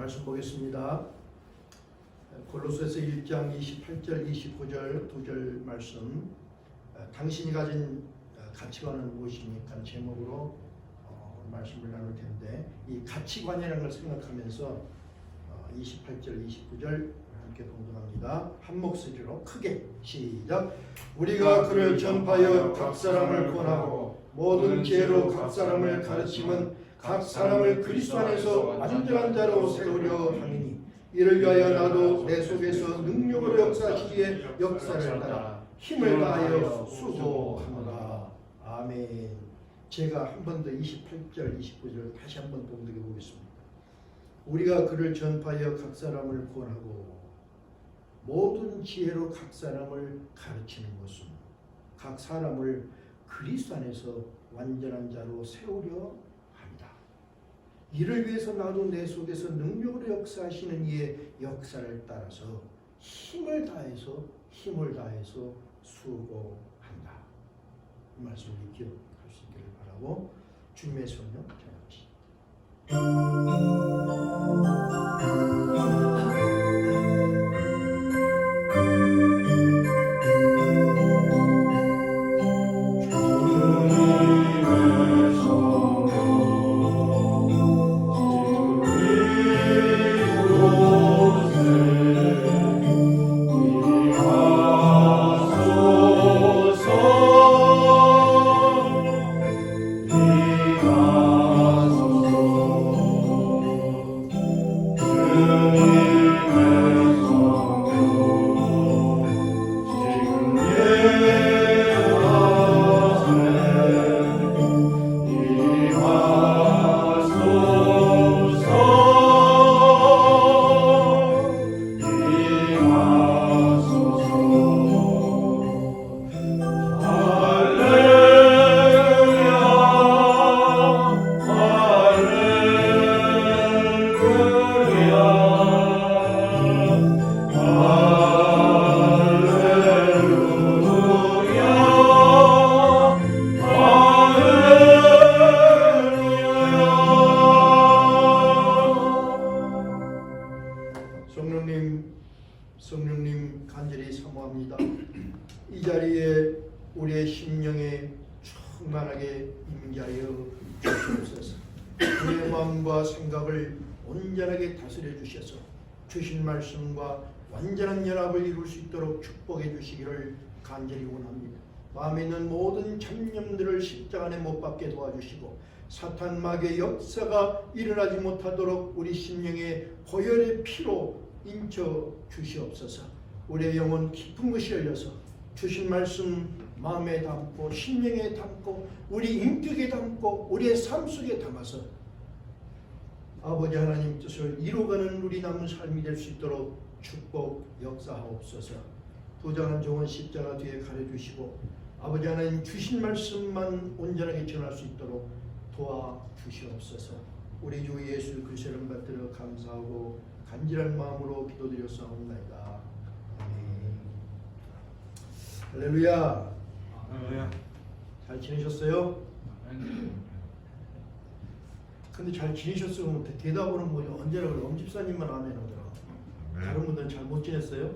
말씀 보겠습니다. 골로새서 1장 28절 29절 2절 말씀. 당신이 가진 가치관은 무엇입니까? 제목으로 말씀을 나눌 텐데, 이 가치관이라는 걸 생각하면서 28절 29절 함께 동등합니다. 한 목소리로 크게 시작. 우리가 그를 전파하여 각 사람을 권하고 모든 지혜로 각 사람을 가르치면 각 사람을 그리스도 안에서 완전한 자로 세우려 하느니, 이를 위하여 나도 내 속에서 능력으로 역사하시기에 역사를 따라 힘을 다하여 수고하노라. 아멘. 제가 한 번 더 28절 29절 다시 한번 동등해 보겠습니다. 우리가 그를 전파하여 각 사람을 권하고 모든 지혜로 각 사람을 가르치는 것은 각 사람을 그리스도 안에서 완전한 자로 세우려 합니다. 이를 위해서 나도 내 속에서 능력으로 역사하시는 이의 역사를 따라서 힘을 다해서 수고한다. 이 말씀을 기억할 수 있기를 바라고 주님의 성령 전합시다. 성령님 간절히 사모합니다. 이 자리에 우리의 심령에 충만하게 임재하여 주시옵소서. 우리의 마음과 생각을 온전하게 다스려 주셔서 주신 말씀과 완전한 연합을 이룰 수 있도록 축복해 주시기를 간절히 원합니다. 마음에 있는 모든 잡념들을 십자가 안에 못 박게 도와주시고 사탄 마귀의 역사가 일어나지 못하도록 우리 심령에 보혈의 피로 인쳐 주시옵소서. 우리의 영혼 깊은 것이 열려서 주신 말씀 마음에 담고 심령에 담고 우리 인격에 담고 우리의 삶 속에 담아서 아버지 하나님 뜻을 이루어가는 우리 남은 삶이 될 수 있도록 축복 역사하옵소서. 부정한 종은 십자가 뒤에 가려주시고 아버지 하나님 주신 말씀만 온전하게 전할 수 있도록 도와주시옵소서. 우리 주 예수 그리스도를 받들어 감사하고 간절한 마음으로 기도드렸사옵나이다. 아멘. 할렐루야. 잘 지내셨어요? 근데 잘 지내셨으면 대답하는 분이 언제나 그래. 엄집사님만 아멘 하더라. 다른 분들은 잘 못 지냈어요?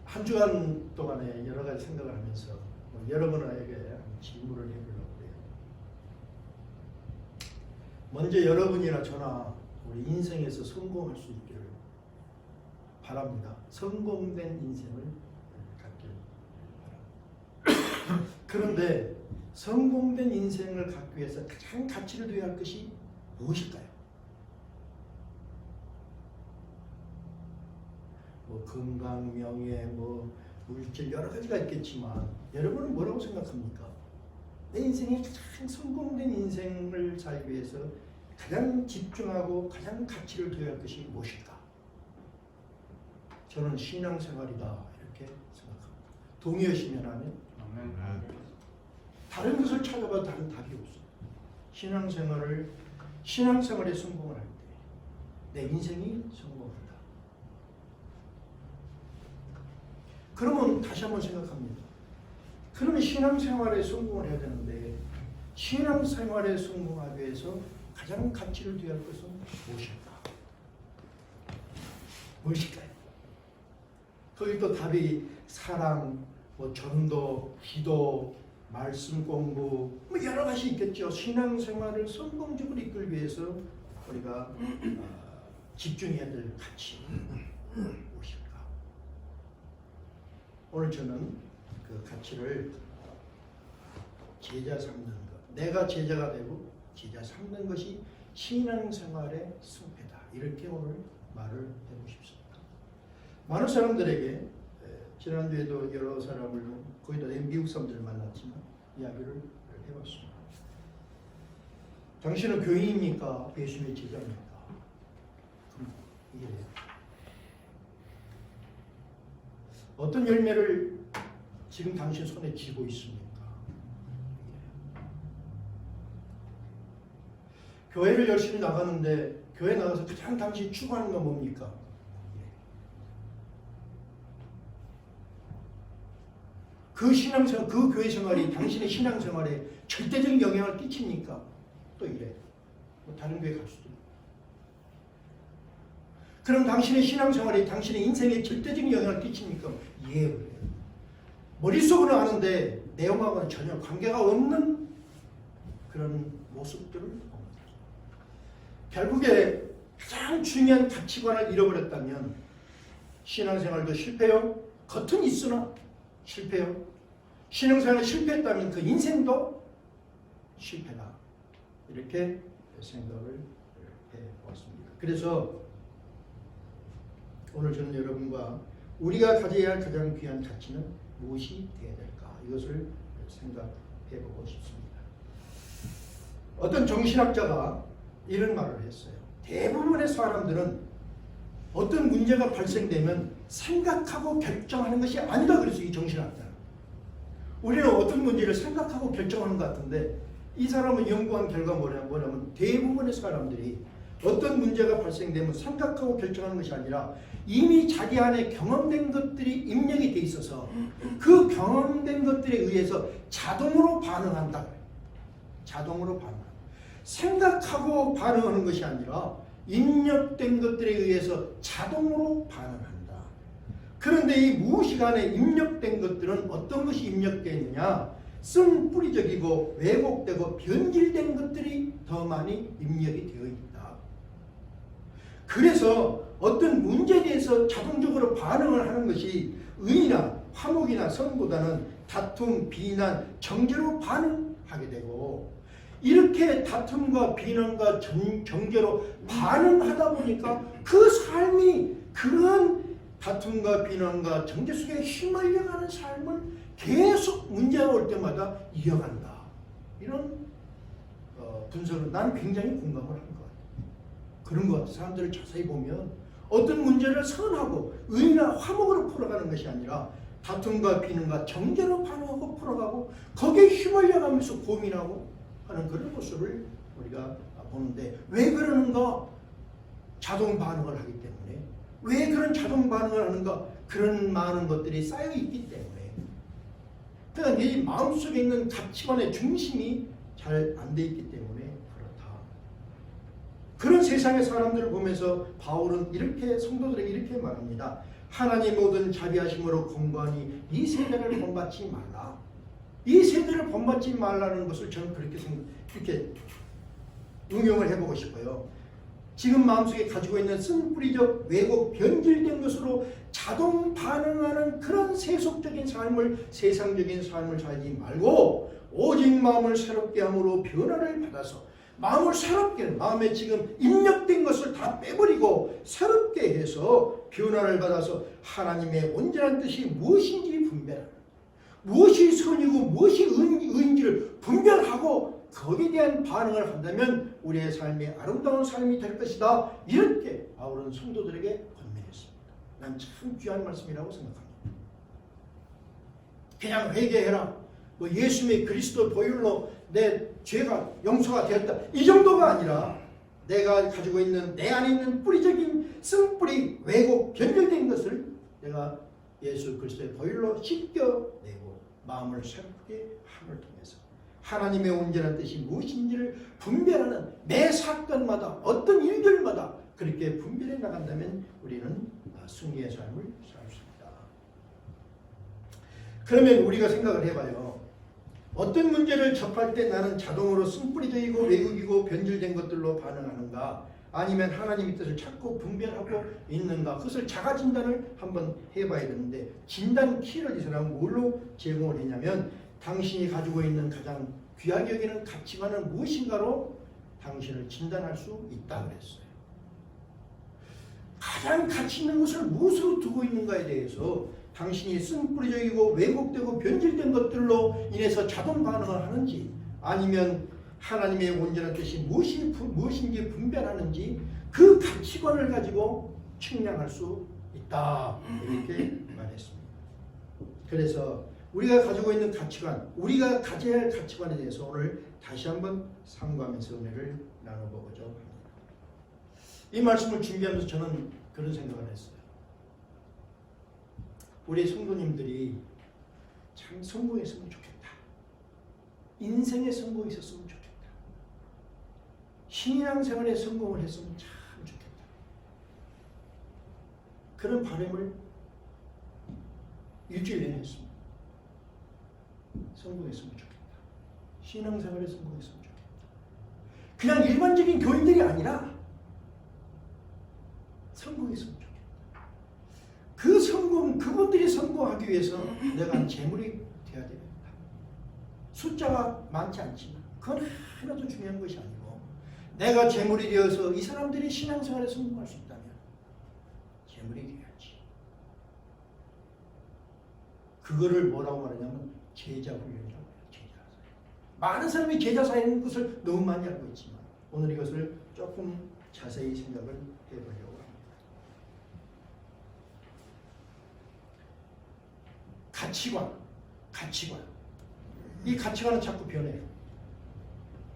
한 주간 동안에 여러 가지 생각을 하면서 여러분에게 질문을 해보려고 해요. 먼저 여러분이나 저나 우리 인생에서 성공할 수 있기를 바랍니다. 성공된 인생을 갖길 바랍니다. 그런데 성공된 인생을 갖기 위해서 가장 가치를 둬야 할 것이 무엇일까요? 건강, 명예, 물질 여러 가지가 있겠지만 여러분은 뭐라고 생각합니까? 내 인생에 가장 성공된 인생을 살기 위해서 가장 집중하고 가장 가치를 둬야 할 것이 무엇일까? 저는 신앙생활이다 이렇게 생각합니다. 동의하시면 하면 다른 것을 찾아봐도 다른 답이 없어요. 신앙생활에 성공을 할 때 내 인생이 성공한다. 그러면 다시 한번 생각합니다. 그러면 신앙생활에 성공을 해야 되는데 신앙생활에 성공하기 위해서 가장 가치를 두어야 할 것은 무엇일까? 무엇일까요? 거기 또 답이 사랑, 전도, 기도, 말씀 공부 여러 가지 있겠죠. 신앙생활을 성공적으로 이끌기 위해서 우리가 집중해야 될 가치 무엇일까? 오늘 저는 그 가치를 제자 삼는 것, 내가 제자가 되고 제자 삼는 것이 신앙생활의 승패다. 이렇게 오늘 말을 해보고 싶습니다. 많은 사람들에게 지난주에도 여러 사람을 거의 다 미국 사람들을 만났지만 이야기를 해봤습니다. 당신은 교인입니까? 예수님의 제자입니까? 그럼 이게 어떤 열매를 지금 당신 손에 쥐고 있습니까? 교회를 열심히 나가는데 교회 나가서 가장 당신이 추구하는 건 뭡니까? 그 신앙생활, 그 교회 생활이 당신의 신앙생활에 절대적인 영향을 끼칩니까? 또 이래. 다른 교회 갈 수도 있고. 그럼 당신의 신앙생활이 당신의 인생에 절대적인 영향을 끼칩니까? 예. 머릿속으로 아는데 내용하고는 전혀 관계가 없는 그런 모습들을 봅니다. 결국에 가장 중요한 가치관을 잃어버렸다면 신앙생활도 실패요. 겉은 있으나 실패요. 신앙생활이 실패했다면 그 인생도 실패다. 이렇게 생각을 해봤습니다. 그래서 오늘 저는 여러분과 우리가 가져야 할 가장 귀한 가치는 무엇이 되어야 될까? 이것을 생각해보고 싶습니다. 어떤 정신학자가 이런 말을 했어요. 대부분의 사람들은 어떤 문제가 발생되면 생각하고 결정하는 것이 아니다. 그래서 이 정신학자는. 우리는 어떤 문제를 생각하고 결정하는 것 같은데 이 사람은 연구한 결과 뭐냐면 대부분의 사람들이 어떤 문제가 발생되면 생각하고 결정하는 것이 아니라 이미 자기 안에 경험된 것들이 입력이 돼 있어서 그 경험된 것들에 의해서 자동으로 반응한다. 자동으로 반응한다. 생각하고 반응하는 것이 아니라 입력된 것들에 의해서 자동으로 반응한다. 그런데 이 무의식안에 입력된 것들은 어떤 것이 입력되어 있느냐? 쓴 뿌리적이고 왜곡되고 변질된 것들이 더 많이 입력이 되어 있다. 그래서 어떤 문제에 대해서 자동적으로 반응을 하는 것이 의나 화목이나 선보다는 다툼, 비난, 정죄로 반응하게 되고 이렇게 다툼과 비난과 정죄로 반응하다 보니까 그 삶이 그러한 다툼과 비난과 정죄 속에 휘말려가는 삶을 계속 문제가 올 때마다 이어간다. 이런 분석을 나는 굉장히 공감을 한 것 같아요. 그런 것 같아요. 사람들을 자세히 보면 어떤 문제를 선하고 의나 화목으로 풀어가는 것이 아니라 다툼과 비난과 정죄로 반응하고 풀어가고 거기에 휘말려가면서 고민하고 하는 그런 모습을 우리가 보는데 왜 그러는가? 자동 반응을 하기 때문에. 왜 그런 자동 반응을 하는가? 그런 많은 것들이 쌓여 있기 때문에. 그러니까 네 마음속에 있는 가치관의 중심이 잘 안 돼 있기 때문에 그렇다. 그런 세상의 사람들을 보면서 바울은 이렇게 성도들에게 이렇게 말합니다. 하나님 모든 자비하심으로 권고하니 이 세대를 본받지 말라. 이 세대를 본받지 말라는 것을 저는 그렇게 응용을 해보고 싶어요. 지금 마음속에 가지고 있는 쓴뿌리적 왜곡 변질된 것으로 자동 반응하는 그런 세속적인 삶을 세상적인 삶을 살지 말고 오직 마음을 새롭게 함으로 변화를 받아서 마음을 새롭게 마음에 지금 입력된 것을 다 빼버리고 새롭게 해서 변화를 받아서 하나님의 온전한 뜻이 무엇인지 분별하는 무엇이 선이고 무엇이 의인지를 분별하고 거기에 대한 반응을 한다면 우리의 삶이 아름다운 삶이 될 것이다. 이렇게 바울은 성도들에게 권면했습니다. 난 참 귀한 말씀이라고 생각합니다. 그냥 회개해라. 예수님의 그리스도 보혈로 내 죄가 용서가 되었다. 이 정도가 아니라 내가 가지고 있는 내 안에 있는 뿌리적인 쓴뿌리 왜곡 변질된 것을 내가 예수 그리스도의 보혈로 씻겨내고 마음을 새롭게 함을 통해서 하나님의 온전한 뜻이 무엇인지를 분별하는 매 사건마다 어떤 일들마다 그렇게 분별해 나간다면 우리는 승리의 삶을 살 수 있다. 그러면 우리가 생각을 해봐요. 어떤 문제를 접할 때 나는 자동으로 쓴뿌리적이고 왜곡이고 변질된 것들로 반응하는가, 아니면 하나님의 뜻을 찾고 분별하고 있는가, 그것을 자가 진단을 한번 해봐야 되는데, 진단 키를 이 사람은 뭘로 제공을 했냐면 당신이 가지고 있는 가장 귀하게 여기는 가치관은 무엇인가로 당신을 진단할 수 있다 그랬어요. 가장 가치 있는 것을 무엇으로 두고 있는가에 대해서 당신이 쓴뿌리적이고 왜곡되고 변질된 것들로 인해서 자동 반응을 하는지, 아니면 하나님의 온전한 뜻이 무엇인지 분별하는지 그 가치관을 가지고 측량할 수 있다, 이렇게 말했습니다. 그래서 우리가 가지고 있는 가치관, 우리가 가져야 할 가치관에 대해서 오늘 다시 한번 상고하면서 은혜를 나눠보고자 합니다. 이 말씀을 준비하면서 저는 그런 생각을 했어요. 우리 성도님들이 참 성공했으면 좋겠다. 인생에 성공이 있었으면 좋겠다. 신앙생활에 성공을 했으면 참 좋겠다. 그런 바람을 일주일 내내 했습니다. 성공했으면 좋겠다. 신앙생활에 성공했으면 좋겠다. 그냥 일반적인 교인들이 아니라 성공했으면 좋겠다. 그 성공, 그분들이 성공하기 위해서 내가 재물이 되어야 됩니다. 숫자가 많지 않지만 그건 하나도 중요한 것이 아니고, 내가 재물이 되어서 이 사람들이 신앙생활에 성공할 수 있다면 재물이 되어야지. 그거를 뭐라고 말하냐면 제자 훈련이라고 해요. 제자 사역. 많은 사람이 제자 사역인 것을 너무 많이 알고 있지만 오늘 이것을 조금 자세히 생각을 해보려고 합니다. 가치관. 이 가치관은 자꾸 변해요.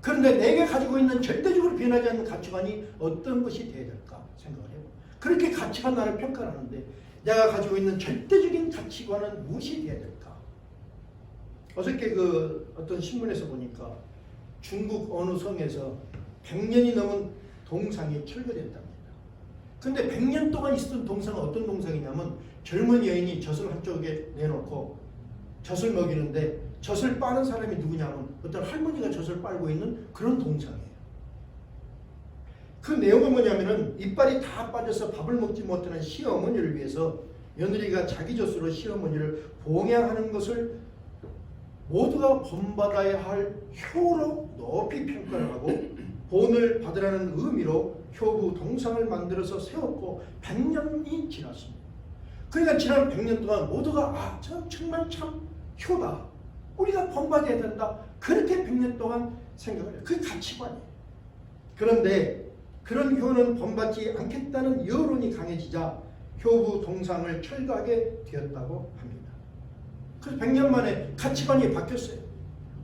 그런데 내가 가지고 있는 절대적으로 변하지 않는 가치관이 어떤 것이 되어야 될까 생각을 해요. 그렇게 가치관 나를 평가하는데 내가 가지고 있는 절대적인 가치관은 무엇이 되어야 될까? 어저께 어떤 신문에서 보니까 중국 어느 성에서 100년이 넘은 동상이 철거됐답니다. 근데 100년 동안 있었던 동상은 어떤 동상이냐면 젊은 여인이 젖을 한쪽에 내놓고 젖을 먹이는데 젖을 빠는 사람이 누구냐면 어떤 할머니가 젖을 빨고 있는 그런 동상이에요. 그 내용은 뭐냐면은 이빨이 다 빠져서 밥을 먹지 못하는 시어머니를 위해서 며느리가 자기 젖으로 시어머니를 봉양하는 것을 모두가 본받아야 할 효로 높이 평가를 하고 본을 받으라는 의미로 효부 동상을 만들어서 세웠고 100년이 지났습니다. 그러니까 지난 100년 동안 모두가 정말 참 효다, 우리가 본받아야 된다, 그렇게 100년 동안 생각을 해요. 그게 가치관이에요. 그런데 그런 효는 본받지 않겠다는 여론이 강해지자 효부 동상을 철거하게 되었다고 합니다. 그래서 100년 만에 가치관이 바뀌었어요.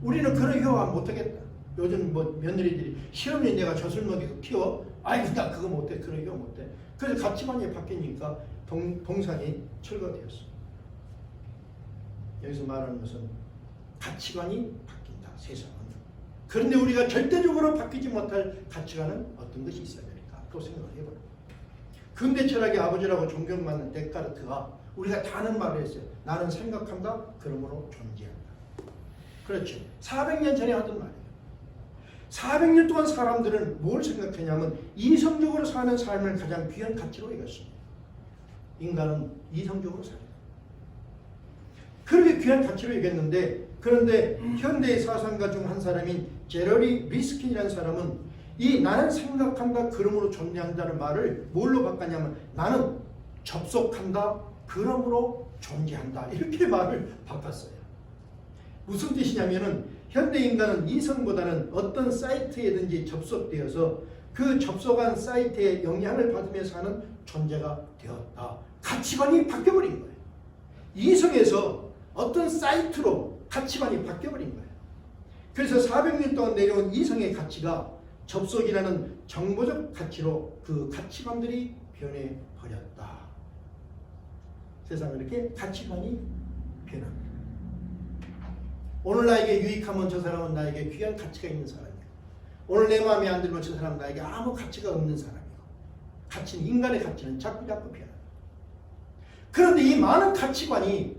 우리는 그런 효와 못하겠다. 요즘 며느리들이 시어머니 내가 젖을 먹이고 키워, 아이고 나 그거 못해, 그런 효 못해. 그래서 가치관이 바뀌니까 동상이 철거되었습니다. 여기서 말하는 것은 가치관이 바뀐다, 세상은. 그런데 우리가 절대적으로 바뀌지 못할 가치관은 어떤 것이 있어야 될까? 또 생각을 해보라. 근대 철학의 아버지라고 존경받는 데카르트가 우리가 다 아는 말을 했어요. 나는 생각한다, 그러므로 존재한다. 그렇죠. 400년 전에 하던 말이에요. 400년 동안 사람들은 뭘 생각했냐면 이성적으로 사는 삶을 가장 귀한 가치로 여겼습니다. 인간은 이성적으로 살아요. 그렇게 귀한 가치로 여겼는데, 그런데 현대의 사상가 중 한 사람인 제러리 리스킨이라는 사람은 이 나는 생각한다, 그러므로 존재한다는 말을 뭘로 바꿨냐면 나는 접속한다, 그러므로 존재한다, 이렇게 말을 바꿨어요. 무슨 뜻이냐면은 현대 인간은 이성보다는 어떤 사이트에든지 접속되어서 그 접속한 사이트에 영향을 받으면서 하는 존재가 되었다. 가치관이 바뀌어버린 거예요. 이성에서 어떤 사이트로 가치관이 바뀌어버린 거예요. 그래서 400년 동안 내려온 이성의 가치가 접속이라는 정보적 가치로 그 가치관들이 변해버렸다. 세상은 이렇게 가치관이 변합니다. 오늘 나에게 유익하면 저 사람은 나에게 귀한 가치가 있는 사람이고, 오늘 내 마음에 안 들면 저 사람은 나에게 아무 가치가 없는 사람이고, 가치는, 인간의 가치는 자꾸 변한다. 그런데 이 많은 가치관이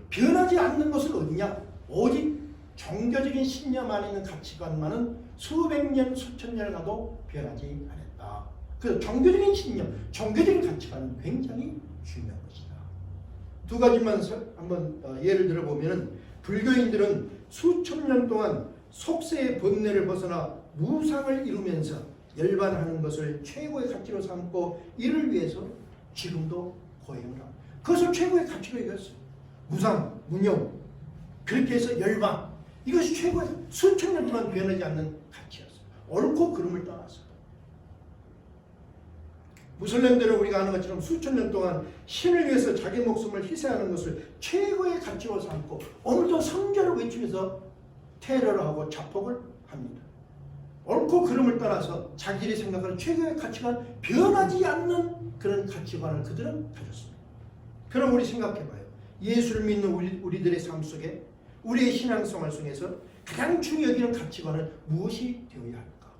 변하지 않는 것은 어디냐? 오직 종교적인 신념 안에 있는 가치관만은 수백 년, 수천 년을 가도 변하지 않았다. 그래서 종교적인 신념, 종교적인 가치관은 굉장히 중요한 것이다. 두 가지만 한번 예를 들어보면, 불교인들은 수천 년 동안 속세의 번뇌를 벗어나 무상을 이루면서 열반하는 것을 최고의 가치로 삼고 이를 위해서 지금도 고행을 합니다. 그것을 최고의 가치로 여겼어요. 무상, 무념, 그렇게 해서 열반, 이것이 최고의, 수천 년 동안 변하지 않는 가치였어요. 옳고 그름을 떠나서. 무슬림들은 우리가 아는 것처럼 수천 년 동안 신을 위해서 자기 목숨을 희생하는 것을 최고의 가치로 삼고 오늘도 성전을 외치면서 테러를 하고 자폭을 합니다. 옳고 그름을 떠나서 자기들이 생각하는 최고의 가치관, 변하지 않는 그런 가치관을 그들은 가졌습니다. 그럼 우리 생각해봐요. 예수를 믿는 우리들의 삶 속에, 우리의 신앙생활 속에서 가장 중요히 여기는 가치관은 무엇이 되어야 할까?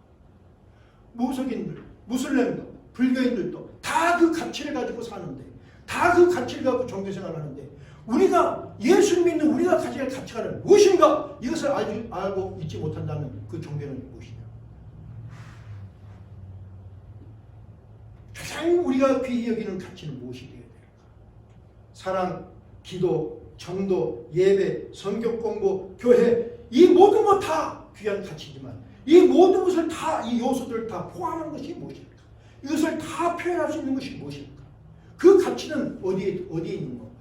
무속인들, 무슬림들, 불교인들도 다 그 가치를 가지고 사는데, 다 그 가치를 가지고 종교생활을 하는데, 우리가 예수를 믿는 우리가 가져야 할 가치관은 무엇인가? 이것을 알고 있지 못한다면 그 종교는 무엇이냐? 가장 우리가 귀히 여기는 가치는 무엇이 되어야 될까? 사랑, 기도, 정도, 예배, 성경 공부, 교회, 이 모든 것 다 귀한 가치지만 이 모든 것을 다, 이 요소들을 다 포함하는 것이 무엇일까? 이것을 다 표현할 수 있는 것이 무엇일까? 그 가치는 어디에 있는 건가?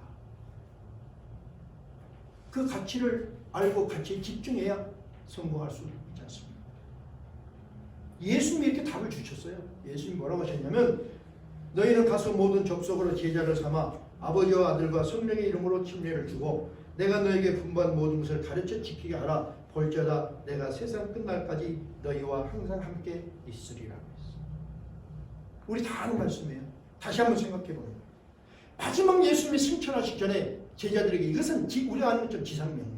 그 가치를 알고 가치에 집중해야 성공할 수 있지 않습니까? 예수님이 이렇게 답을 주셨어요. 예수님이 뭐라고 하셨냐면, 너희는 가서 모든 족속으로 제자를 삼아 아버지와 아들과 성령의 이름으로 침례를 주고 내가 너에게 분부한 모든 것을 가르쳐 지키게 하라. 볼지어다 내가 세상 끝날까지 너희와 항상 함께 있으리라. 우리 다 아는 말씀이에요. 다시 한번 생각해보면, 마지막 예수님이 승천하시기 전에 제자들에게, 이것은 우리가 아는 것처럼 지상명령,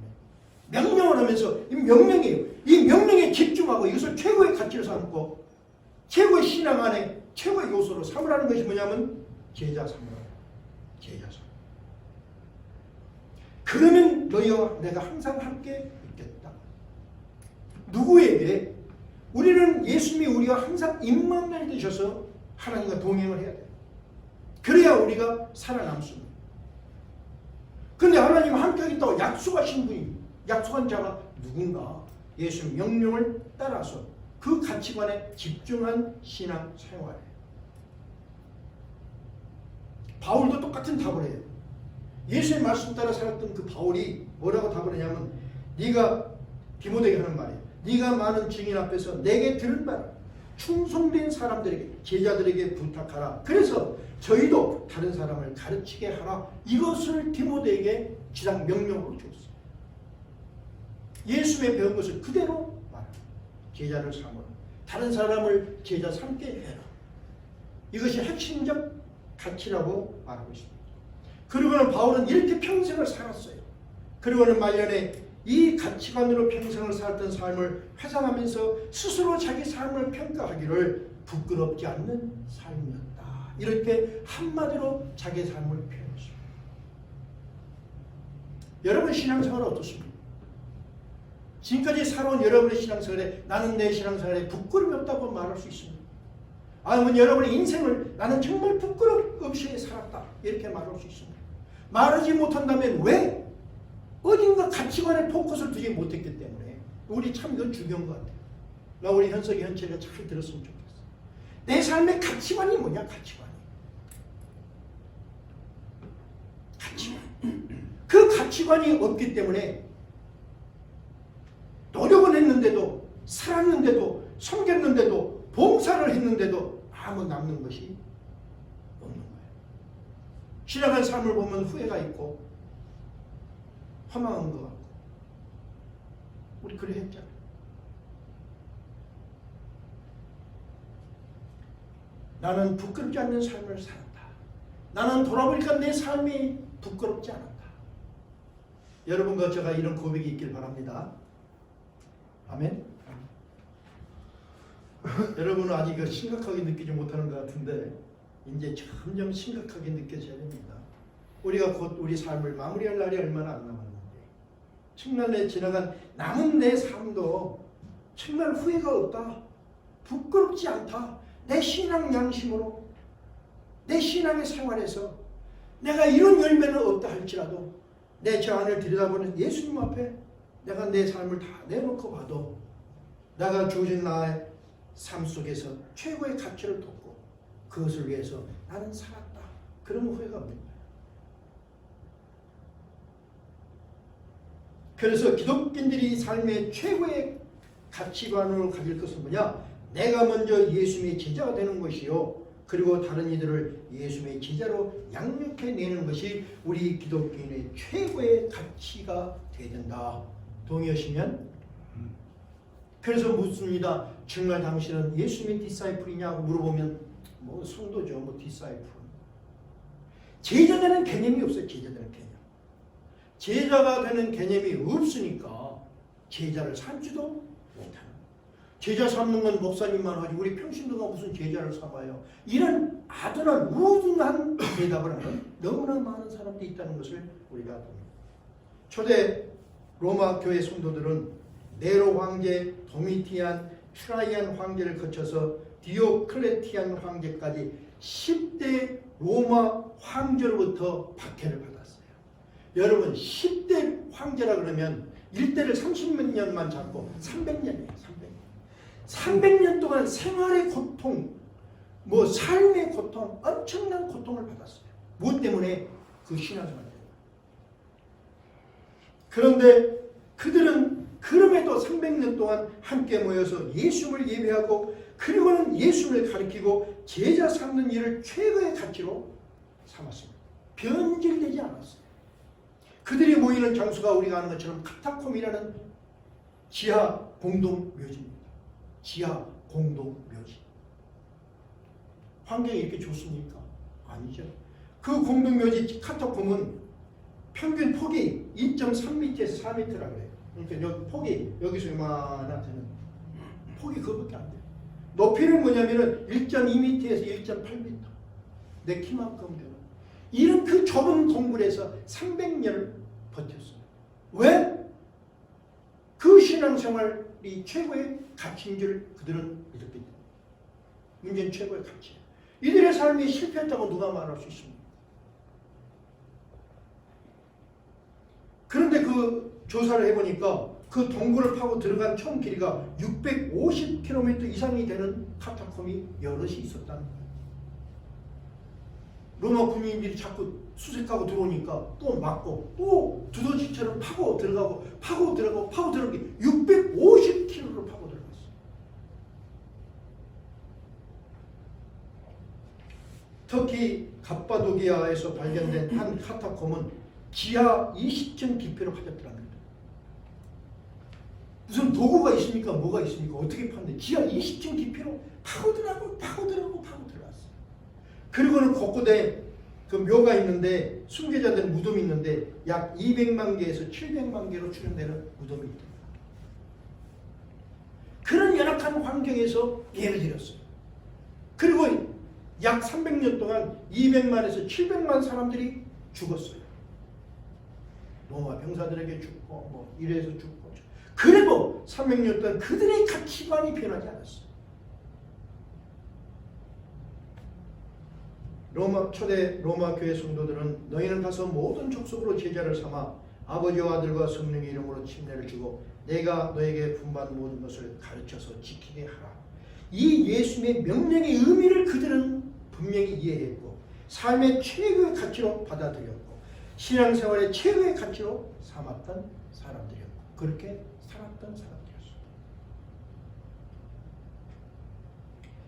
명령을 하면서, 이 명령이에요. 이 명령에 집중하고 이것을 최고의 가치로 삼고 최고의 신앙 안에 최고의 요소로 삼으라는 것이 뭐냐면 제자 삼으라. 제자 삼. 그러면 너희와 내가 항상 함께 있겠다. 누구에게? 우리는 예수님이 우리와 항상 임마누엘 되셔서 하나님과 동행을 해야 돼요. 그래야 우리가 살아남습니다. 그런데 하나님 함께 하겠다고 약속하신 분이, 약속한 자가 누군가? 예수님 명령을 따라서 그 가치관에 집중한 신앙 생활이에요. 바울도 똑같은 답을 해요. 예수의 말씀 따라 살았던 그 바울이 뭐라고 답을 하냐면, 네가 디모데에게 하는 말이에요. 네가 많은 증인 앞에서 내게 들은 바를 충성된 사람들에게, 제자들에게 부탁하라. 그래서 저희도 다른 사람을 가르치게 하라. 이것을 디모데에게 지상 명령으로 줬어요. 예수의 배운 것을 그대로 말합니다. 제자를 삼으라. 다른 사람을 제자 삼게 해라. 이것이 핵심적 가치라고 말하고 있습니다. 그리고는 바울은 이렇게 평생을 살았어요. 그리고는 말년에 이 가치관으로 평생을 살았던 삶을 회상하면서 스스로 자기 삶을 평가하기를 부끄럽지 않는 삶이었다. 이렇게 한마디로 자기 삶을 표현했습니다. 여러분 신앙생활은 어떻습니까? 지금까지 살아온 여러분의 신앙생활에 나는 내 신앙생활에 부끄러움이 없다고 말할 수 있습니다. 아니면 여러분의 인생을 나는 정말 부끄럼 없이 살았다. 이렇게 말할 수 있습니다. 말하지 못한다면 왜? 어딘가 가치관에 포커스를 두지 못했기 때문에. 우리 참 이건 중요한 것 같아요. 나 우리 현석이 현철이가 잘 들었으면 좋겠어. 내 삶의 가치관이 뭐냐? 가치관이. 그 가치관이 없기 때문에 노력은 했는데도, 살았는데도, 섬겼는데도, 봉사를 했는데도 아무 남는 것이 없는 거예요. 지나간 삶을 보면 후회가 있고 허망한 것 같고. 우리 그래 했잖아요. 나는 부끄럽지 않는 삶을 살았다. 나는 돌아보니까 내 삶이 부끄럽지 않았다. 여러분과 제가 이런 고백이 있길 바랍니다. 아멘. 여러분은 아직 심각하게 느끼지 못하는 것 같은데 이제 점점 심각하게 느껴져야 됩니다. 우리가 곧 우리 삶을 마무리할 날이 얼마나 안 남았는데 정말 지나간 남은 내 삶도 정말 후회가 없다, 부끄럽지 않다. 내 신앙 양심으로, 내 신앙의 생활에서 내가 이런 열매는 없다 할지라도 내 저 안을 들여다보는 예수님 앞에 내가 내 삶을 다 내놓고 봐도 내가 주어진 나의 삶 속에서 최고의 가치를 뒀고 그것을 위해서 나는 살았다. 그런 후회가 없는 거예요. 그래서 기독교인들이 삶의 최고의 가치관으로 가질 것은 뭐냐? 내가 먼저 예수님의 제자가 되는 것이요, 그리고 다른 이들을 예수님의 제자로 양육해내는 것이 우리 기독교인의 최고의 가치가 되어야 된다. 동의하시면? 그래서 묻습니다. 정말 당신은 예수님의 디사이플이냐고 물어보면 뭐 성도죠, 뭐 디사이플. 제자되는 개념이 없어요. 제자되는 개념. 제자가 되는 개념이 없으니까 제자를 삼지도 못하는. 제자 삼는 건 목사님만 하지 우리 평신도가 무슨 제자를 삼아요. 이런 아둔한 우둔한 대답을 하는 너무나 많은 사람들이 있다는 것을 우리가 봅니다. 초대 로마 교회 성도들은 네로 황제, 도미티안, 트라이안 황제를 거쳐서 디오클레티안 황제까지 10대 로마 황제로부터 박해를 받았어요. 여러분 10대 황제라 그러면 1대를 30몇 년만 잡고 300년이에요. 300년 동안 생활의 고통, 뭐 삶의 고통, 엄청난 고통을 받았어요. 무엇 때문에? 그 신앙생활 때문에. 그런데 그들은 그럼에도 300년 동안 함께 모여서 예수님을 예배하고 그리고는 예수님을 가리키고 제자 삼는 일을 최고의 가치로 삼았습니다. 변질되지 않았어요. 그들이 모이는 장소가 우리가 아는 것처럼 카타콤이라는 지하 공동묘지입니다. 지하 공동묘지. 환경이 이렇게 좋습니까? 아니죠. 그 공동묘지 카타콤은 평균 폭이 2.3m에서 4m라고 해요. 그러니까 여기 폭이 여기서 이만한 되는 폭이 그거밖에 안 돼요. 높이는 뭐냐면은 1.2m에서 1.8m. 내 키만큼 되는. 이런 그 좁은 동굴에서 300년을 버텼어요. 왜? 그 신앙생활이 최고의 가치인 줄 그들은 믿었기 때문에. 문제는 최고의 가치. 이들의 삶이 실패했다고 누가 말할 수 있습니까? 그런데 그 조사를 해보니까 그 동굴을 파고 들어간 총 길이가 650km 이상이 되는 카타콤이 여럿이 있었다는 거예요. 로마 군인들이 자꾸 수색하고 들어오니까 또 막고 또 두더지처럼 파고 들어가고 파고 들어가고 파고 들어가고 650km를 파고 들어갔어요. 터키 갑바도기아에서 발견된 한 카타콤은 지하 20층 깊이로 파졌더랍니다. 무슨 도구가 있습니까? 뭐가 있습니까? 어떻게 파는데 지하 20층 깊이로 파고 들어가고 파고 들어가고 파고 들어갔어요. 그리고는 곳곳에 그 묘가 있는데 순교자들 무덤이 있는데 약 200만 개에서 700만 개로 추정되는 무덤이 있다. 그런 열악한 환경에서 예를 들었어요. 그리고 약 300년 동안 200만에서 700만 사람들이 죽었어요. 로마 병사들에게 죽고 뭐 이래서 죽고. 그래도 300년 동안 그들의 가치관이 변하지 않았어요. 초대 로마 교회 성도들은 너희는 가서 모든 족속으로 제자를 삼아 아버지와 아들과 성령의 이름으로 침례를 주고 내가 너에게 분받은 모든 것을 가르쳐서 지키게 하라. 이 예수님의 명령의 의미를 그들은 분명히 이해했고 삶의 최고의 가치로 받아들였고 신앙생활의 최고의 가치로 삼았던 사람들이었고 그렇게 살았던 사람들이었습니다.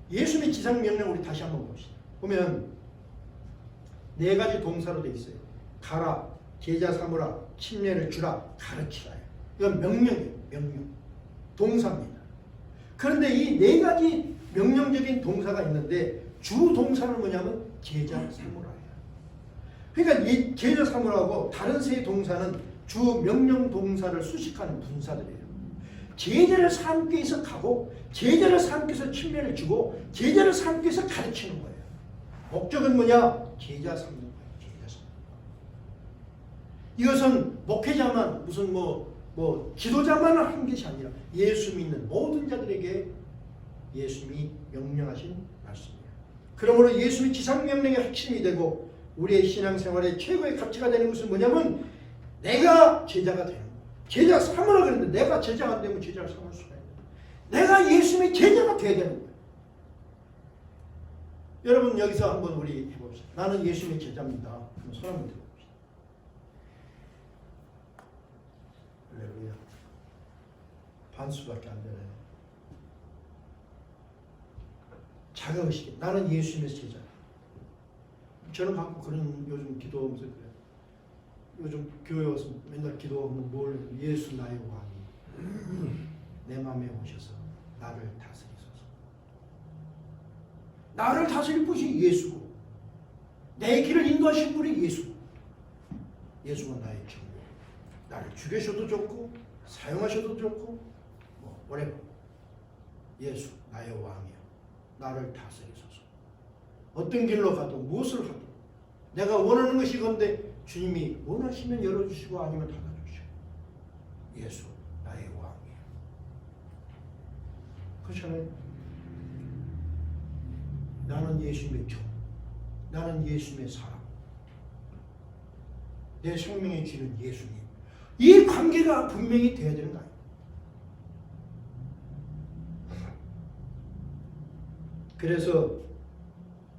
예수님의 지상 명령 우리 다시 한번 봅시다. 보면 4가지 동사로 되어 있어요. 가라, 제자 삼으라, 침례를 주라, 가르치라. 이건 명령이에요. 명령. 동사입니다. 그런데 이 4가지 명령적인 동사가 있는데 주 동사는 뭐냐면 제자 삼으라예요. 그러니까 이 제자 삼으라고 다른 세 동사는 주 명령 동사를 수식하는 분사들이에요. 제자를 삶기 위해서 가고 제자를 삶기 위해서 침례를 주고 제자를 삶기 위해서 가르치는 거예요. 목적은 뭐냐? 제자 삼는 거예요. 제자 삼는 거. 이것은 목회자만 무슨 지도자만 한 것이 아니라 예수 믿는 모든 자들에게 예수님이 명령하신 말씀이에요. 그러므로 예수님이 지상명령의 핵심이 되고 우리의 신앙생활의 최고의 가치가 되는 것은 뭐냐면 내가 제자가 되는 거예요. 제자 삼으라 그랬는데 내가 제자가 안 되면 제자를 삼을 수가 있는 거예요. 내가 예수님의 제자가 돼야 되는 거예요. 여러분 여기서 한번 우리 해봅시다. 나는 예수님의 제자입니다. 그럼 손 한번 들어봅시다. 할렐루야. 반수밖에 안 되네요. 자각의식. 나는 예수님의 제자. 저는 가끔 그런 요즘 기도하면서 그래요. 요즘 교회 와서 맨날 기도하면 뭘 예수 나의 왕이 내 마음에 오셔서 나를 다스리소서. 나를 다스릴 분이 예수고 내 길을 인도하신 분이 예수고 예수가 나의 정보. 나를 죽여셔도 좋고 사용하셔도 좋고 whatever. 예수 나의 왕이요. 나를 다스리소서. 어떤 길로 가도 무엇을 하도 내가 원하는 것이 건데 주님이 원하시면 열어주시고 아니면 닫아주시고 예수 나의 왕이에요. 그렇잖아요. 나는 예수님의 종, 나는 예수님의 사람, 내 생명의 주는 예수님. 이 관계가 분명히 돼야 되는 거 아니에요. 그래서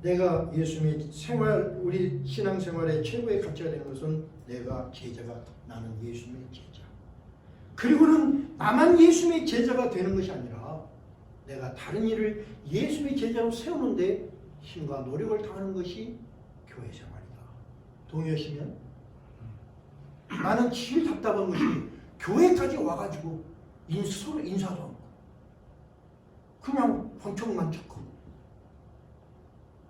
내가 예수님의 생활, 우리 신앙생활의 최고의 가치가 되는 것은 내가 제자가, 나는 예수님의 제자. 그리고는 나만 예수님의 제자가 되는 것이 아니라 내가 다른 일을 예수님의 제자로 세우는데 힘과 노력을 다하는 것이 교회 생활이다. 동의하시면? 나는 제일 답답한 것이 교회까지 와가지고 서로 인사도 않고 그냥 번쩍만 찾고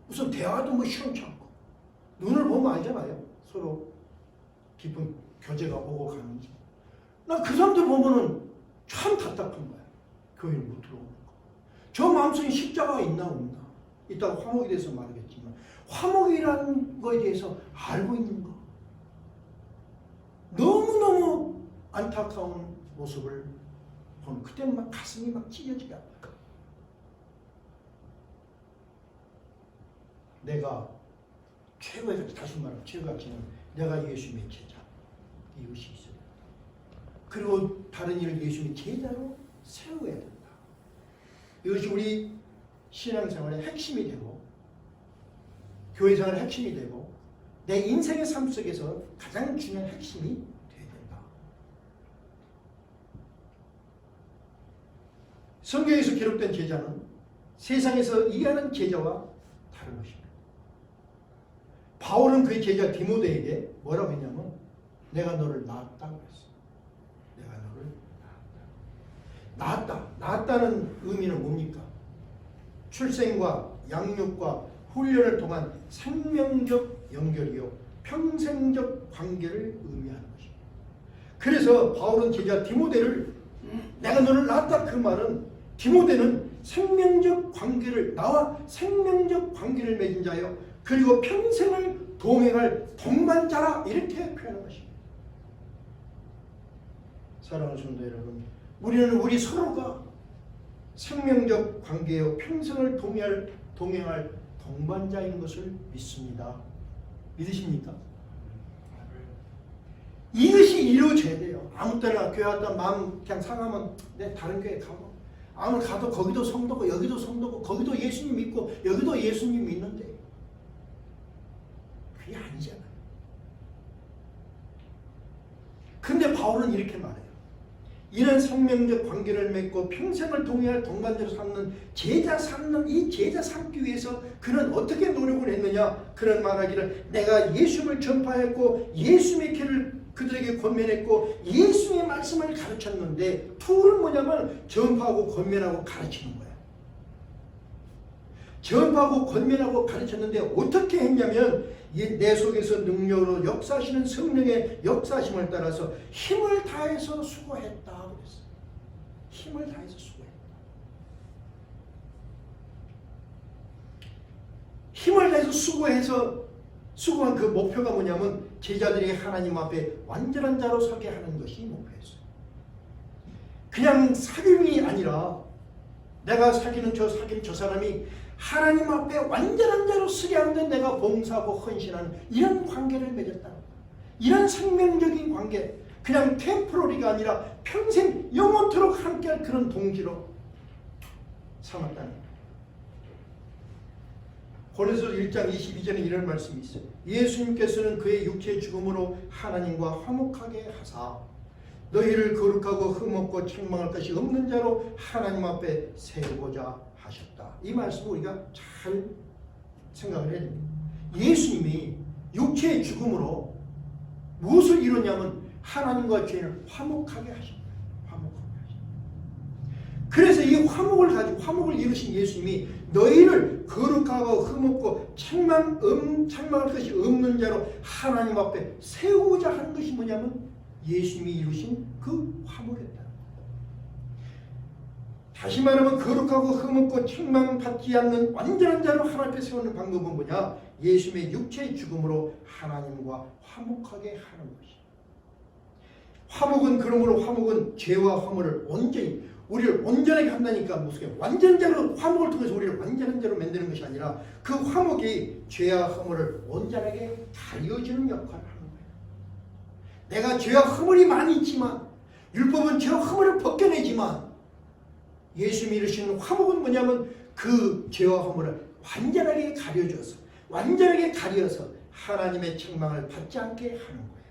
무슨 대화도 시원치 않고 눈을 보면 알잖아요. 서로 깊은 교제가 오고 가는지. 나 그 사람들 보면은 참 답답한 거야. 교회를 못 들어오는 거. 저 마음속에 십자가가 있나 없나. 이따가 화목에 대해서 말하겠지만 화목이라는 거에 대해서 알고 있는 거. 너무너무 안타까운 모습을 보면 그때는 막 가슴이 막 찢어지게 아파요. 내가 최고의 가치, 다시 말하면 최고의 가치는 내가 예수님의 제자. 이것이 있어요. 그리고 다른 일을 예수님의 제자로 세워야 된다. 이것이 우리 신앙생활의 핵심이 되고 교회생활의 핵심이 되고 내 인생의 삶 속에서 가장 중요한 핵심이 되어야 된다. 성경에서 기록된 제자는 세상에서 이해하는 제자와 다른 것입니다. 바울은 그의 제자 디모데에게 뭐라고 했냐면 내가 너를 낳았다고 했어. 내가 너를 낳았다. 낳았다는 의미는 뭡니까? 출생과 양육과 훈련을 통한 생명적 연결이요 평생적 관계를 의미하는 것입니다. 그래서 바울은 제자 디모데를 내가 너를 낳았다 그 말은 디모데는 생명적 관계를 나와 생명적 관계를 맺은 자요 그리고 평생을 동행할 동반자라 이렇게 표현한 것입니다. 사랑하는 성도 여러분, 우리는 우리 서로가 생명적 관계요 평생을 동행할 동반자인 것을 믿습니다. 믿으십니까? 이것이 이루어져야 돼요. 아무 때나 교회 왔다 마음 그냥 상하면 내 다른 교회 가고 아무 가도 거기도 성도고 여기도 성도고 거기도 예수님 믿고 여기도 예수님 믿는데 그게 아니잖아요. 근데 바울은 이렇게 말해요. 이런 생명적 관계를 맺고 평생을 동행할 동반자로 삼는 제자 삼는 이 제자 삼기 위해서 그는 어떻게 노력을 했느냐. 그런 말하기를 내가 예수님을 전파했고 예수님의 길을 그들에게 권면했고 예수님의 말씀을 가르쳤는데 툴은 뭐냐면 전파하고 권면하고 가르치는 거예요. 전파하고 권면하고 가르쳤는데 어떻게 했냐면 내 속에서 능력으로 역사하시는 성령의 역사심을 따라서 힘을 다해서 수고했다 그랬어요. 힘을 다해서 수고했다. 힘을 다해서 수고한 그 목표가 뭐냐면 제자들이 하나님 앞에 완전한 자로 서게 하는 것이 목표였어요. 그냥 사귐이 아니라 내가 사귀는 저 사람이 하나님 앞에 완전한 자로 서게 하는데 내가 봉사하고 헌신하는 이런 관계를 맺었다. 이런 생명적인 관계, 그냥 템포러리가 아니라 평생 영원토록 함께할 그런 동지로 삼았다는 거예요. 고린도서 1장 22절에 이런 말씀이 있어요. 예수님께서는 그의 육체의 죽음으로 하나님과 화목하게 하사 너희를 거룩하고 흠없고 책망할 것이 없는 자로 하나님 앞에 세우고자 하셨다. 이 말씀을 우리가 잘 생각을 해야 됩니다. 예수님이 육체의 죽음으로 무엇을 이루냐면 하나님과 죄인을 화목하게 하셨다. 화목하게 하셨다. 그래서 이 화목을 가지고 화목을 이루신 예수님이 너희를 거룩하고 흠없고 책망할 것이 없는 자로 하나님 앞에 세우고자 하는 것이 뭐냐면 예수님이 이루신 그 화목이었다. 다시 말하면 거룩하고 흠없고 책망받지 않는 완전한 자로 하나님 앞에 세우는 방법은 뭐냐? 예수님의 육체의 죽음으로 하나님과 화목하게 하는 것이. 화목은 그러므로 화목은 죄와 허물을 온전히 우리를 온전하게 한다니까 무슨 완전자로 화목을 통해서 우리를 완전한 자로 만드는 것이 아니라 그 화목이 죄와 허물을 온전하게 가려주는 역할을 하는 거예요. 내가 죄와 허물이 많이 있지만 율법은 죄와 허물을 벗겨내지만 예수님이 이루시는 화목은 뭐냐면 그 죄와 허물을 완전하게 가려줘서 완전하게 가려서 하나님의 책망을 받지 않게 하는 거예요.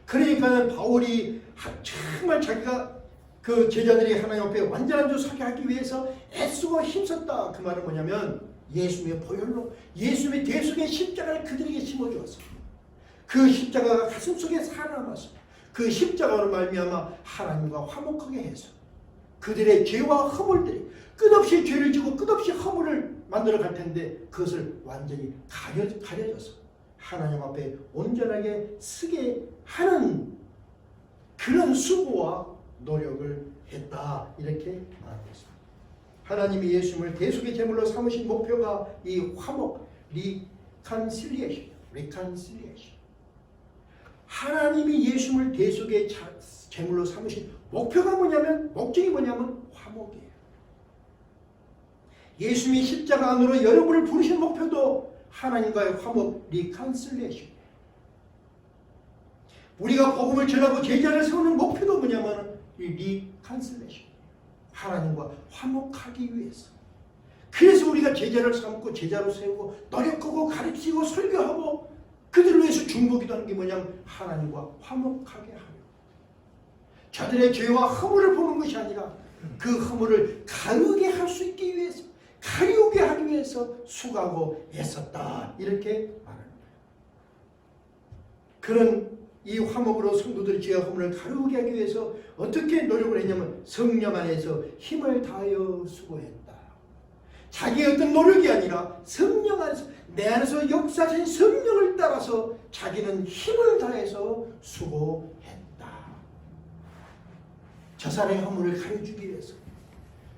그러니까 바울이 정말 자기가 그 제자들이 하나님 앞에 완전한 자 서게 하기 위해서 애쓰고 힘썼다. 그 말은 뭐냐면 예수님의 보혈로 예수님의 대속의 십자가를 그들에게 심어주었어. 그 십자가가 가슴속에 살아남았어. 그 십자가로 말미암아 하나님과 화목하게 해서 그들의 죄와 허물들이 끝없이 죄를 지고 끝없이 허물을 만들어 갈 텐데 그것을 완전히 가려져서 하나님 앞에 온전하게 서게 하는 그런 수고와 노력을 했다. 이렇게 말하고 있습니다. 하나님이 예수님을 대속의 제물로 삼으신 목표가 이 화목, 리컨실리에이션. 하나님이 예수님을 대속의 제물로 삼으신 목표가 뭐냐면 목적이 뭐냐면 화목이에요. 예수님이 십자가 안으로 여러분을 부르신 목표도 하나님과의 화목, 리컨실리에이션. 우리가 복음을 전하고 제자를 세우는 목표도 뭐냐면 이 리컨실리에이션. 하나님과 화목하기 위해서. 그래서 우리가 제자를 삼고 제자로 세우고 노력하고 가르치고 설교하고 그들을 위해서 중보기도 하는 게 뭐냐면 하나님과 화목하게 하려. 자들의 죄와 허물을 보는 것이 아니라 그 허물을 가누게 할 수 있기 위해서 가리우게 하기 위해서 수고하고 애썼다. 이렇게 말하는 거예요. 그런 이 화목으로 성도들의 죄와 허물을 가리우게 하기 위해서 어떻게 노력을 했냐면 성령 안에서 힘을 다하여 수고했다. 자기의 어떤 노력이 아니라 성령 안에서 내 안에서 역사하신 성령을 따라서 자기는 힘을 다해서 수고했다. 저 사람의 허물을 가려주기 위해서.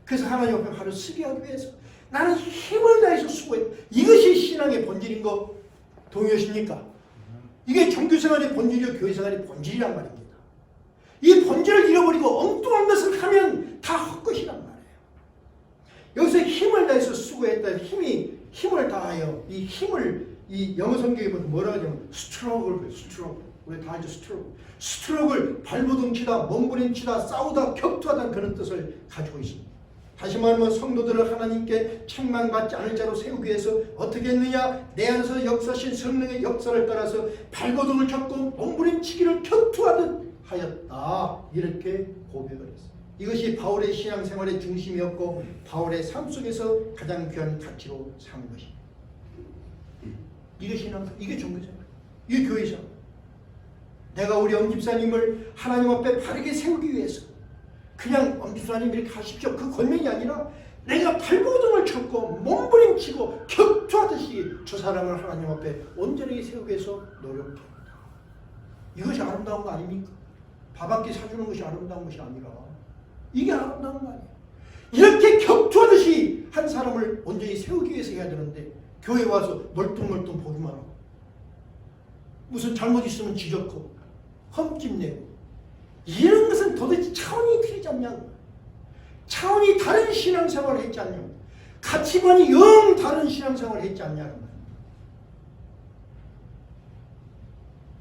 그래서 하나님 앞에 바로 서게 하기 위해서 나는 힘을 다해서 수고했다. 이것이 신앙의 본질인 거 동의하십니까? 이게 종교생활의 본질이요 교회생활의 본질이란 말입니다. 이 본질을 잃어버리고 엉뚱한 것을 하면 다 헛것이란 말이에요. 여기서 힘을 다해서 수고했다. 힘을 다하여 이 힘을 이 영어 성경에 보면 뭐라고 하냐면 스트로글. 우리 다 알죠. 스트로글 발버둥치다, 몸부림치다, 싸우다, 격투하다 그런 뜻을 가지고 있습니다. 다시 말하면 성도들을 하나님께 책망받지 않을 자로 세우기 위해서 어떻게 했느냐? 내 안에서 역사하신 성령의 역사를 따라서 발버둥을 쳤고 몸부림치기를 격투하듯 하였다. 이렇게 고백을 했습니다. 이것이 바울의 신앙생활의 중심이었고 바울의 삶 속에서 가장 귀한 가치로 삼은 것입니다. 이게 신앙생활, 이게 종교생활, 이게 교회생활. 내가 우리 엄집사님을 하나님 앞에 바르게 세우기 위해서 그냥 엄집사님 이렇게 하십시오. 그 권면이 아니라 내가 발버둥을 쳤고 몸부림치고 격투하듯이 저 사람을 하나님 앞에 온전히 세우기 위해서 노력합니다. 이것이 아름다운 거 아닙니까? 밥 한 끼 사주는 것이 아름다운 것이 아니라 이게 아름다운 거 아니에요. 이렇게 격투하듯이 한 사람을 온전히 세우기 위해서 해야 되는데 교회 와서 멀뚱멀뚱 보기만 하고 무슨 잘못 있으면 지적하고 험집내고 이런 것은 도대체 차원이 틀리지 않냐고. 차원이 다른 신앙생활을 했지 않냐고. 가치관이 영 다른 신앙생활을 했지 않냐고.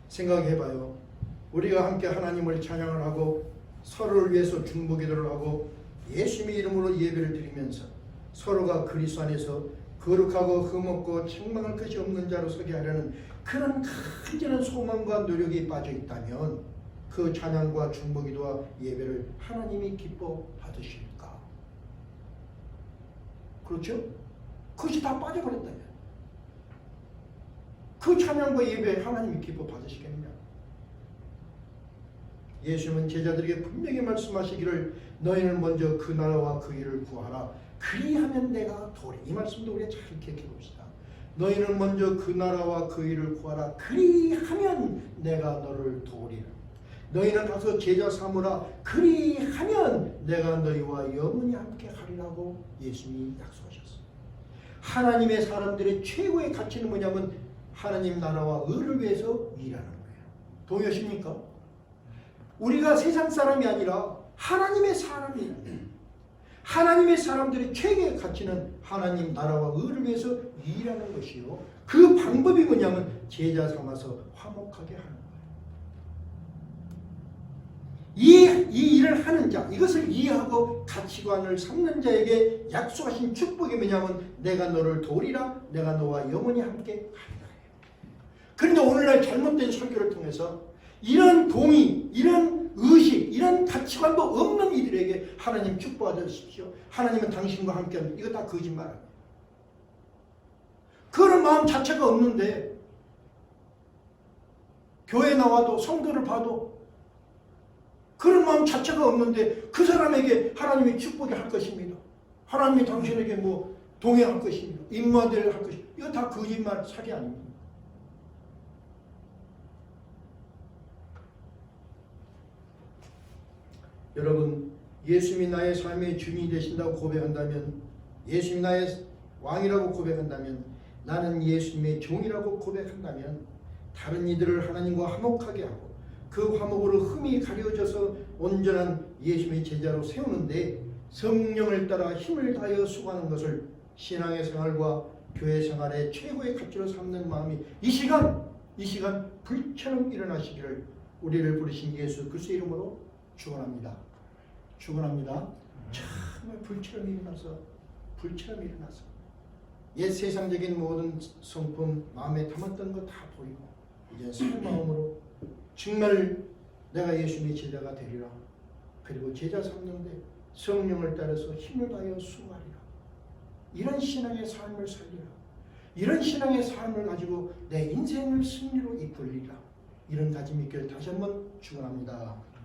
생각해봐요. 우리가 함께 하나님을 찬양을 하고 서로를 위해서 중보기도를 하고 예수님의 이름으로 예배를 드리면서 서로가 그리스도 안에서 거룩하고 흠없고 책망할 것이 없는 자로 서게 하려는 그런 간절한 소망과 노력이 빠져 있다면 그 찬양과 중보기도와 예배를 하나님이 기뻐 받으실까? 그렇죠? 그것이 다 빠져버렸다면 그 찬양과 예배 하나님이 기뻐 받으시겠느냐? 예수님은 제자들에게 분명히 말씀하시기를 너희는 먼저 그 나라와 그 일을 구하라. 그리하면 내가 도리. 이 말씀도 우리가 잘 기억해 봅시다. 너희는 먼저 그 나라와 그 일을 구하라. 그리하면 내가 너를 도리라. 너희는 가서 제자 삼으라. 그리하면 내가 너희와 영원히 함께 하리라고 예수님이 약속하셨어요. 하나님의 사람들의 최고의 가치는 뭐냐면 하나님 나라와 의를 위해서 일하는 거예요. 동의하십니까? 우리가 세상 사람이 아니라 하나님의 사람이에요. 하나님의 사람들의 최고의 가치는 하나님 나라와 의를 위해서 일하는 것이요. 그 방법이 뭐냐면 제자 삼아서 화목하게 하는 거예요. 이 일을 하는 자, 이것을 이해하고 가치관을 삼는 자에게 약속하신 축복이 뭐냐면 내가 너를 도리라, 내가 너와 영원히 함께 하리라. 그런데 오늘날 잘못된 설교를 통해서 이런 동의, 이런 의식, 이런 가치관도 없는 이들에게 하나님 축복하십시오. 하나님은 당신과 함께합니다. 이거 다 거짓말이에요. 그런 마음 자체가 없는데 교회 나와도 성도를 봐도 그런 마음 자체가 없는데 그 사람에게 하나님이 축복이 할 것입니다. 하나님이 당신에게 뭐 동행할 것입니다. 임마대를 할 것입니다. 이거 다 거짓말, 사기 아닙니다. 여러분, 예수님이 나의 삶의 주인이 되신다고 고백한다면, 예수님이 나의 왕이라고 고백한다면, 나는 예수님의 종이라고 고백한다면 다른 이들을 하나님과 화목하게 하고 그 화목으로 흠이 가려져서 온전한 예수님의 제자로 세우는데 성령을 따라 힘을 다하여 수고하는 것을 신앙의 생활과 교회 생활의 최고의 가치로 삼는 마음이 이 시간 불처럼 일어나시기를 우리를 부르신 예수 그리스도의 이름으로 축원합니다. 축원합니다. 정말 불처럼 일어나서 옛 세상적인 모든 성품 마음에 담았던 거 다 버리고 이제 새 마음으로 정말 내가 예수님의 제자가 되리라. 그리고 제자 삼는데 성령을 따라서 힘을 다하여 수고하리라. 이런 신앙의 삶을 살리라. 이런 신앙의 삶을 가지고 내 인생을 승리로 이끌리라. 이런 다짐이 있기를 다시 한번 축원합니다.